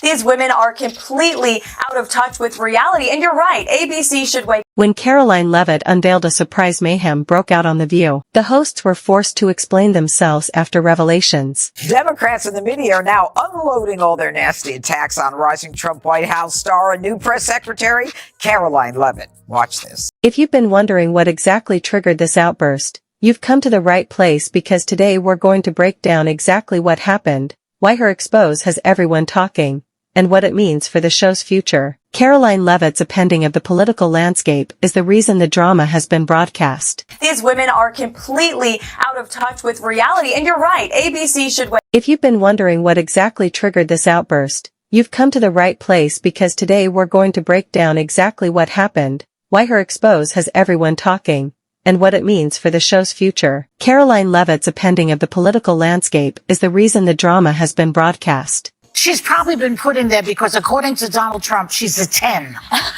These women are completely out of touch with reality, and you're right, ABC should wake. When Karoline Leavitt unveiled a surprise, mayhem broke out on The View. The hosts were forced to explain themselves after revelations. Democrats in the media are now unloading all their nasty attacks on rising Trump White House star and new press secretary, Karoline Leavitt. Watch this. If you've been wondering what exactly triggered this outburst, you've come to the right place, because today we're going to break down exactly what happened, why her expose has everyone talking, and what it means for the show's future. Karoline Leavitt's upending of the political landscape is the reason the drama has been broadcast. These women are completely out of touch with reality, and you're right, ABC should wake. If you've been wondering what exactly triggered this outburst, you've come to the right place, because today we're going to break down exactly what happened, why her expose has everyone talking, and what it means for the show's future. Karoline Leavitt's upending of the political landscape is the reason the drama has been broadcast. She's probably been put in there because, according to Donald Trump, she's a 10.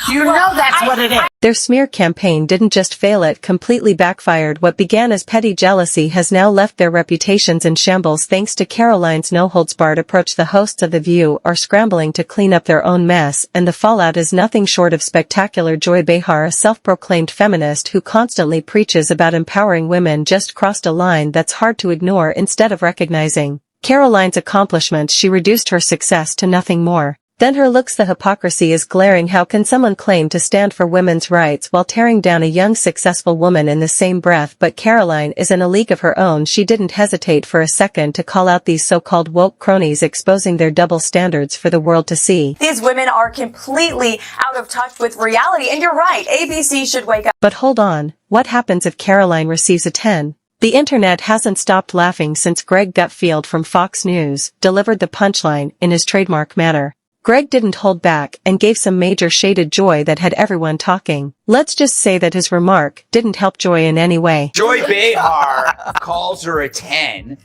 You know that's what it is. Their smear campaign didn't just fail, it completely backfired. What began as petty jealousy has now left their reputations in shambles thanks to Karoline's no-holds-barred approach. The hosts of The View are scrambling to clean up their own mess, and the fallout is nothing short of spectacular. Joy Behar, a self-proclaimed feminist who constantly preaches about empowering women, just crossed a line that's hard to ignore. Instead of recognizing Karoline's accomplishments, she reduced her success to nothing more than her looks. The hypocrisy is glaring. How can someone claim to stand for women's rights while tearing down a young, successful woman in the same breath? But Karoline is in a league of her own. She didn't hesitate for a second to call out these so-called woke cronies, exposing their double standards for the world to see. These women are completely out of touch with reality, and you're right, ABC should wake up. But hold on, what happens if Karoline receives a 10? The internet hasn't stopped laughing since Greg Gutfeld from Fox News delivered the punchline in his trademark manner. Greg didn't hold back and gave some major shaded Joy that had everyone talking. Let's just say that his remark didn't help Joy in any way. Joy Behar calls her a 10.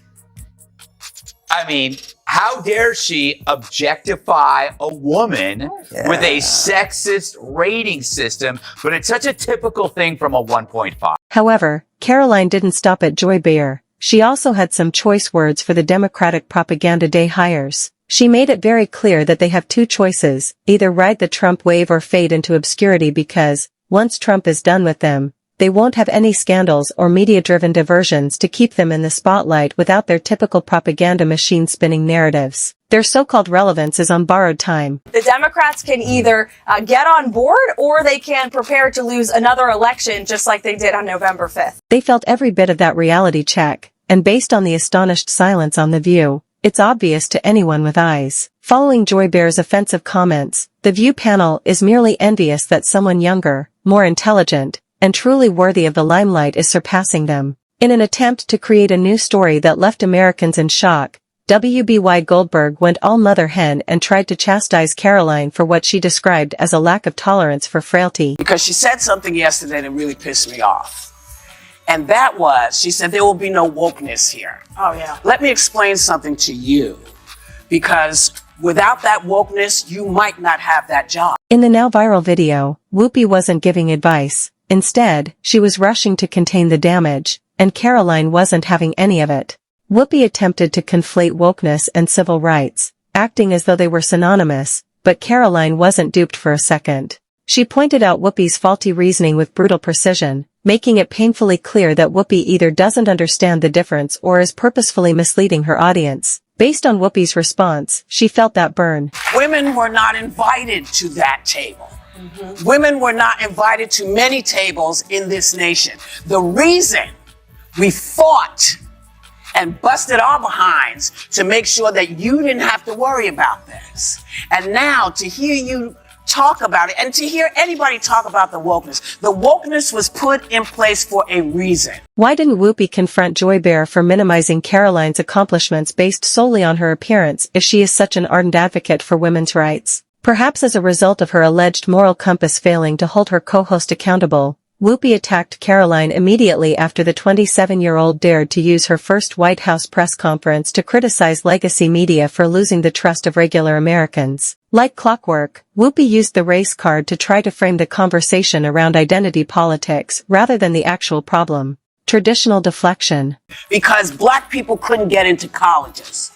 I mean, how dare she objectify a woman with a sexist rating system, but it's such a typical thing from a 1.5. However, Karoline didn't stop at Joy Behar. She also had some choice words for the Democratic Propaganda Day hires. She made it very clear that they have two choices: either ride the Trump wave or fade into obscurity, because, once Trump is done with them, they won't have any scandals or media-driven diversions to keep them in the spotlight without their typical propaganda machine spinning narratives. Their so-called relevance is on borrowed time. The Democrats can either get on board, or they can prepare to lose another election just like they did on November 5th. They felt every bit of that reality check, and based on the astonished silence on The View, it's obvious to anyone with eyes. Following Joy Behar's offensive comments, The View panel is merely envious that someone younger, more intelligent, and truly worthy of the limelight is surpassing them. In an attempt to create a new story that left Americans in shock, WBY Goldberg went all mother hen and tried to chastise Karoline for what she described as a lack of tolerance for frailty. Because she said something yesterday that really pissed me off. And that was, she said, there will be no wokeness here. Oh, yeah. Let me explain something to you. Because without that wokeness, you might not have that job. In the now viral video, Whoopi wasn't giving advice. Instead, she was rushing to contain the damage, and Karoline wasn't having any of it. Whoopi attempted to conflate wokeness and civil rights, acting as though they were synonymous, but Karoline wasn't duped for a second. She pointed out Whoopi's faulty reasoning with brutal precision, making it painfully clear that Whoopi either doesn't understand the difference or is purposefully misleading her audience. Based on Whoopi's response, she felt that burn. Women were not invited to that table. Women were not invited to many tables in this nation. The reason we fought and busted our behinds to make sure that you didn't have to worry about this. And now to hear you talk about it and to hear anybody talk about the wokeness was put in place for a reason. Why didn't Whoopi confront Joy Behar for minimizing Karoline's accomplishments based solely on her appearance if she is such an ardent advocate for women's rights? Perhaps as a result of her alleged moral compass failing to hold her co-host accountable, Whoopi attacked Karoline immediately after the 27-year-old dared to use her first White House press conference to criticize legacy media for losing the trust of regular Americans. Like clockwork, Whoopi used the race card to try to frame the conversation around identity politics rather than the actual problem: traditional deflection. Because black people couldn't get into colleges.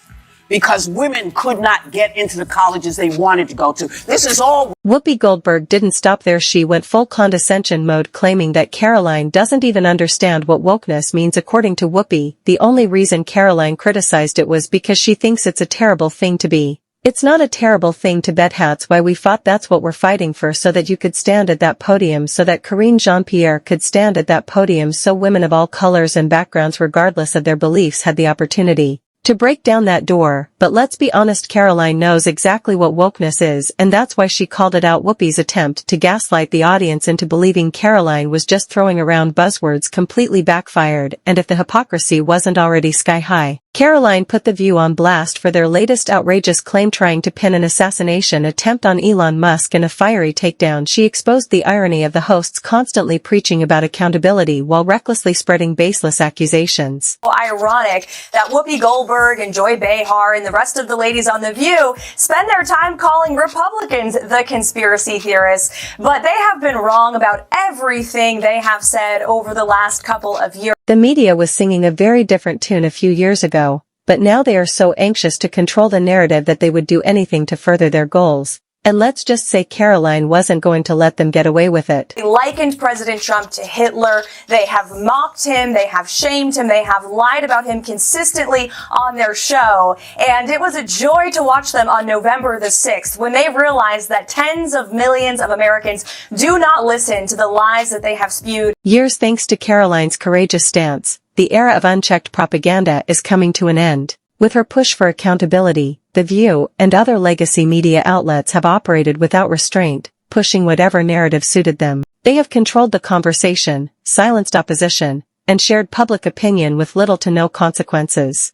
because women could not get into the colleges they wanted to go to. This is all. Whoopi Goldberg didn't stop there. She went full condescension mode, claiming that Karoline doesn't even understand what wokeness means. According to Whoopi, the only reason Karoline criticized it was because she thinks it's a terrible thing to be. It's not a terrible thing to bet. That's why we fought. That's what we're fighting for, so that you could stand at that podium, so that Karine Jean-Pierre could stand at that podium, so women of all colors and backgrounds, regardless of their beliefs, had the opportunity to break down that door. But let's be honest, Karoline knows exactly what wokeness is, and that's why she called it out. Whoopi's attempt to gaslight the audience into believing Karoline was just throwing around buzzwords completely backfired, and if the hypocrisy wasn't already sky high, Karoline put The View on blast for their latest outrageous claim, trying to pin an assassination attempt on Elon Musk in a fiery takedown. She exposed the irony of the hosts constantly preaching about accountability while recklessly spreading baseless accusations. Ironic that Whoopi Goldberg and Joy Behar and the rest of the ladies on The View spend their time calling Republicans the conspiracy theorists, but they have been wrong about everything they have said over the last couple of years. The media was singing a very different tune a few years ago, but now they are so anxious to control the narrative that they would do anything to further their goals. And let's just say Karoline wasn't going to let them get away with it. They likened President Trump to Hitler. They have mocked him. They have shamed him. They have lied about him consistently on their show. And it was a joy to watch them on November the 6th when they realized that tens of millions of Americans do not listen to the lies that they have spewed. Years thanks to Karoline's courageous stance, the era of unchecked propaganda is coming to an end. With her push for accountability, The View and other legacy media outlets have operated without restraint, pushing whatever narrative suited them. They have controlled the conversation, silenced opposition, and shared public opinion with little to no consequences.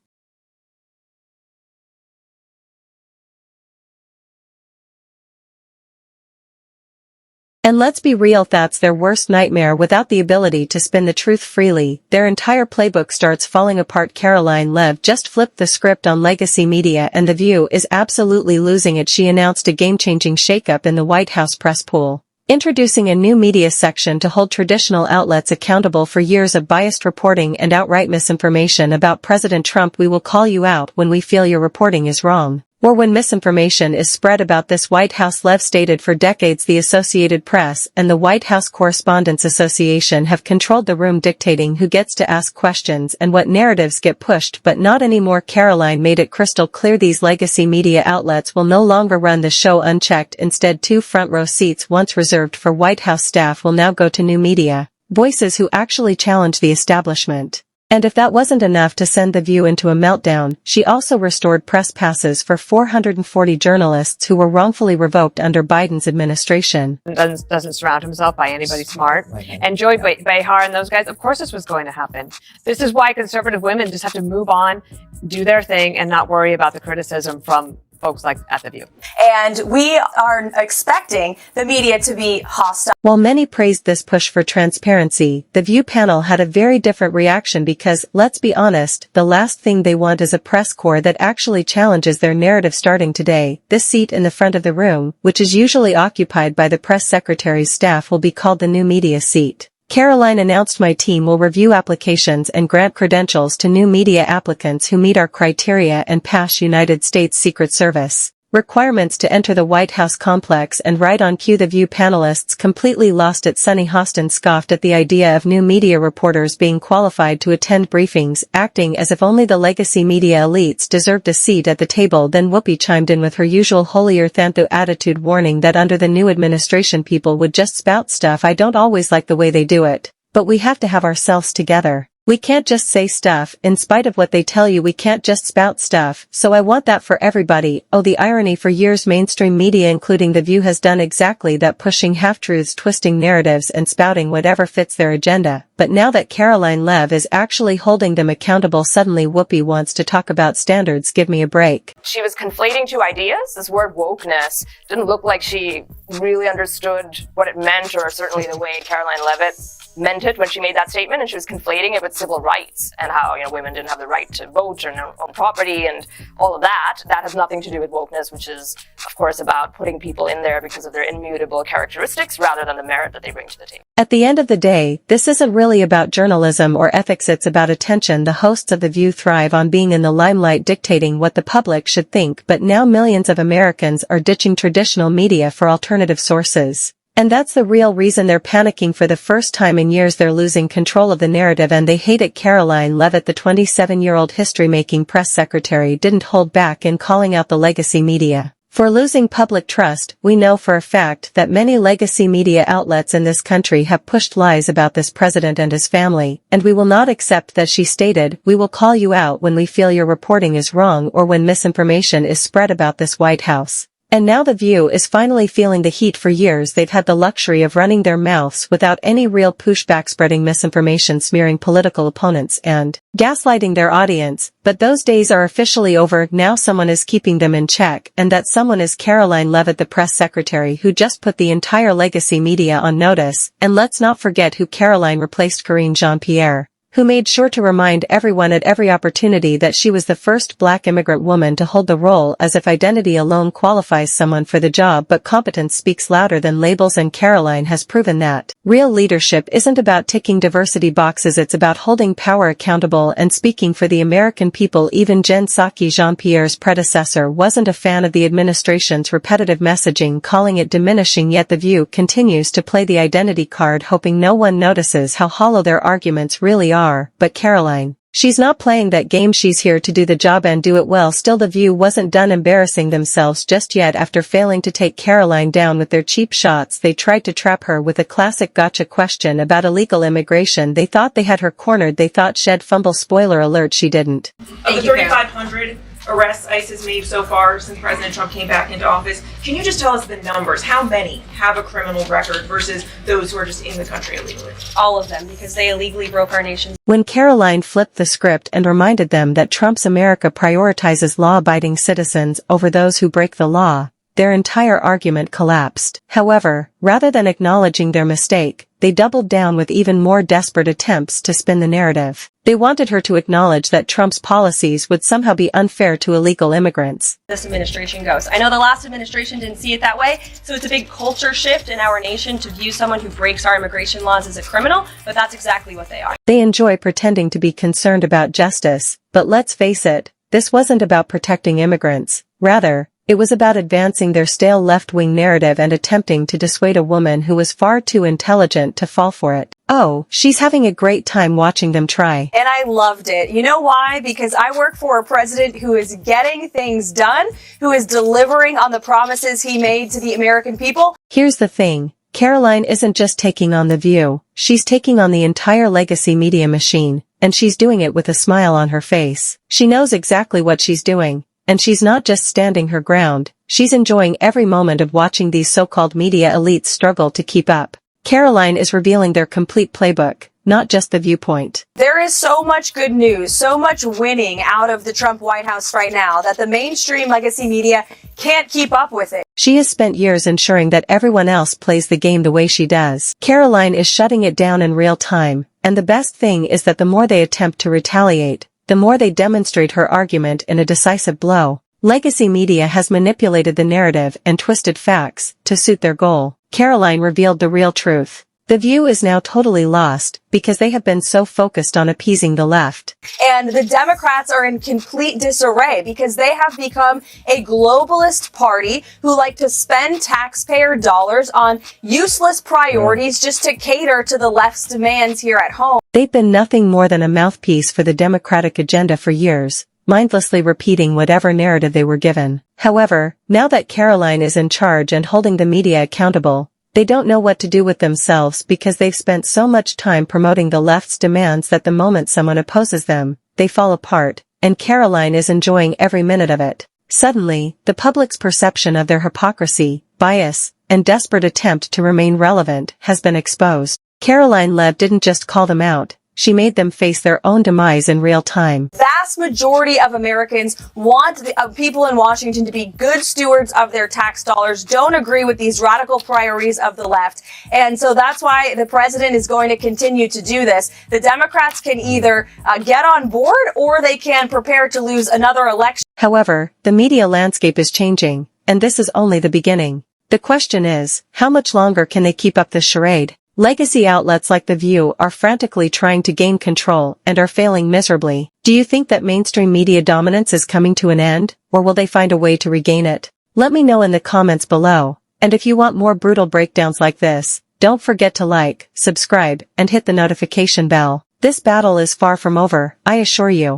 And let's be real, that's their worst nightmare. Without the ability to spin the truth freely, their entire playbook starts falling apart. Karoline Leavitt just flipped the script on legacy media, and The View is absolutely losing it. She announced a game-changing shakeup in the White House press pool, introducing a new media section to hold traditional outlets accountable for years of biased reporting and outright misinformation about President Trump. We will call you out when we feel your reporting is wrong, or when misinformation is spread about this White House. Lev stated for decades the Associated Press and the White House Correspondents Association have controlled the room, dictating who gets to ask questions and what narratives get pushed, but not anymore. Karoline made it crystal clear these legacy media outlets will no longer run the show unchecked. Instead, 2 front row seats once reserved for White House staff will now go to new media, voices who actually challenge the establishment. And if that wasn't enough to send The View into a meltdown, she also restored press passes for 440 journalists who were wrongfully revoked under Biden's administration. Doesn't surround himself by anybody smart. And Joy Behar and those guys, of course this was going to happen. This is why conservative women just have to move on, do their thing, and not worry about the criticism from folks like at The View. And we are expecting the media to be hostile. While many praised this push for transparency, The View panel had a very different reaction because, let's be honest, the last thing they want is a press corps that actually challenges their narrative. Starting today, this seat in the front of the room, which is usually occupied by the press secretary's staff, will be called the new media seat. Karoline announced, "My team will review applications and grant credentials to new media applicants who meet our criteria and pass United States Secret Service requirements to enter the White House complex." And right on cue, The View panelists completely lost it. Sunny Hostin scoffed at the idea of new media reporters being qualified to attend briefings, acting as if only the legacy media elites deserved a seat at the table. Then Whoopi chimed in with her usual holier-than-thou attitude, warning that under the new administration people would just spout stuff. "I don't always like the way they do it, but we have to have ourselves together. We can't just say stuff, in spite of what they tell you. We can't just spout stuff, so I want that for everybody." Oh, the irony. For years mainstream media including The View has done exactly that, pushing half-truths, twisting narratives, and spouting whatever fits their agenda. But now that Karoline Leavitt is actually holding them accountable, suddenly Whoopi wants to talk about standards. Give me a break. She was conflating 2 ideas. This word wokeness didn't look like she really understood what it meant, or certainly the way Karoline Leavitt meant it when she made that statement, and she was conflating it with civil rights and how, women didn't have the right to vote or own property and all of that. That has nothing to do with wokeness, which is, of course, about putting people in there because of their immutable characteristics rather than the merit that they bring to the table. At the end of the day, this isn't really really about journalism or ethics, it's about attention. The hosts of The View thrive on being in the limelight, dictating what the public should think, but now millions of Americans are ditching traditional media for alternative sources. And that's the real reason they're panicking. For the first time in years, they're losing control of the narrative, and they hate it. Karoline Leavitt, the 27-year-old history-making press secretary, didn't hold back in calling out the legacy media for losing public trust. We know for a fact that many legacy media outlets in this country have pushed lies about this president and his family, and we will not accept that. She stated, "We will call you out when we feel your reporting is wrong or when misinformation is spread about this White House." And now The View is finally feeling the heat. For years they've had the luxury of running their mouths without any real pushback, spreading misinformation, smearing political opponents, and gaslighting their audience. But those days are officially over. Now someone is keeping them in check, and that someone is Karoline Leavitt, the press secretary who just put the entire legacy media on notice. And let's not forget who Karoline replaced: Karine Jean-Pierre, who made sure to remind everyone at every opportunity that she was the first Black immigrant woman to hold the role, as if identity alone qualifies someone for the job. But competence speaks louder than labels, and Karoline has proven that real leadership isn't about ticking diversity boxes, it's about holding power accountable and speaking for the American people. Even Jen Psaki, Jean-Pierre's predecessor, wasn't a fan of the administration's repetitive messaging, calling it diminishing, yet The View continues to play the identity card, hoping no one notices how hollow their arguments really are. But Karoline, she's not playing that game. She's here to do the job and do it well. Still, The View wasn't done embarrassing themselves just yet. After failing to take Karoline down with their cheap shots, they tried to trap her with a classic gotcha question about illegal immigration. They thought they had her cornered. They thought she'd fumble. Spoiler alert, she didn't. Of the 3,500 arrests ICE has made so far since President Trump came back into office, can you just tell us the numbers? How many have a criminal record versus those who are just in the country illegally? All of them, because they illegally broke our nation's. When Karoline flipped the script and reminded them that Trump's America prioritizes law-abiding citizens over those who break the law, their entire argument collapsed. However, rather than acknowledging their mistake, they doubled down with even more desperate attempts to spin the narrative. They wanted her to acknowledge that Trump's policies would somehow be unfair to illegal immigrants. This administration goes. I know the last administration didn't see it that way, so it's a big culture shift in our nation to view someone who breaks our immigration laws as a criminal, but that's exactly what they are. They enjoy pretending to be concerned about justice, but let's face it, this wasn't about protecting immigrants. Rather, it was about advancing their stale left-wing narrative and attempting to dissuade a woman who was far too intelligent to fall for it. Oh, she's having a great time watching them try. And I loved it. You know why? Because I work for a president who is getting things done, who is delivering on the promises he made to the American people. Here's the thing. Karoline isn't just taking on The View, she's taking on the entire legacy media machine, and she's doing it with a smile on her face. She knows exactly what she's doing. And she's not just standing her ground, she's enjoying every moment of watching these so-called media elites struggle to keep up. Karoline is revealing their complete playbook, not just the viewpoint. There is so much good news, so much winning out of the Trump White House right now that the mainstream legacy media can't keep up with it. She has spent years ensuring that everyone else plays the game the way she does. Karoline is shutting it down in real time, and the best thing is that the more they attempt to retaliate, the more they demonstrate her argument in a decisive blow. Legacy media has manipulated the narrative and twisted facts to suit their goal. Karoline revealed the real truth. The View is now totally lost because they have been so focused on appeasing the left. And the Democrats are in complete disarray because they have become a globalist party who like to spend taxpayer dollars on useless priorities just to cater to the left's demands here at home. They've been nothing more than a mouthpiece for the Democratic agenda for years, mindlessly repeating whatever narrative they were given. However, now that Karoline is in charge and holding the media accountable, they don't know what to do with themselves because they've spent so much time promoting the left's demands that the moment someone opposes them, they fall apart, and Karoline is enjoying every minute of it. Suddenly, the public's perception of their hypocrisy, bias, and desperate attempt to remain relevant has been exposed. Karoline Leavitt didn't just call them out, she made them face their own demise in real time. Vast majority of Americans want the people in Washington to be good stewards of their tax dollars, don't agree with these radical priorities of the left. And so that's why the president is going to continue to do this. The Democrats can either get on board or they can prepare to lose another election. However, the media landscape is changing, and this is only the beginning. The question is, how much longer can they keep up this charade? Legacy outlets like The View are frantically trying to gain control and are failing miserably. Do you think that mainstream media dominance is coming to an end, or will they find a way to regain it? Let me know in the comments below, and if you want more brutal breakdowns like this, don't forget to like, subscribe, and hit the notification bell. This battle is far from over, I assure you.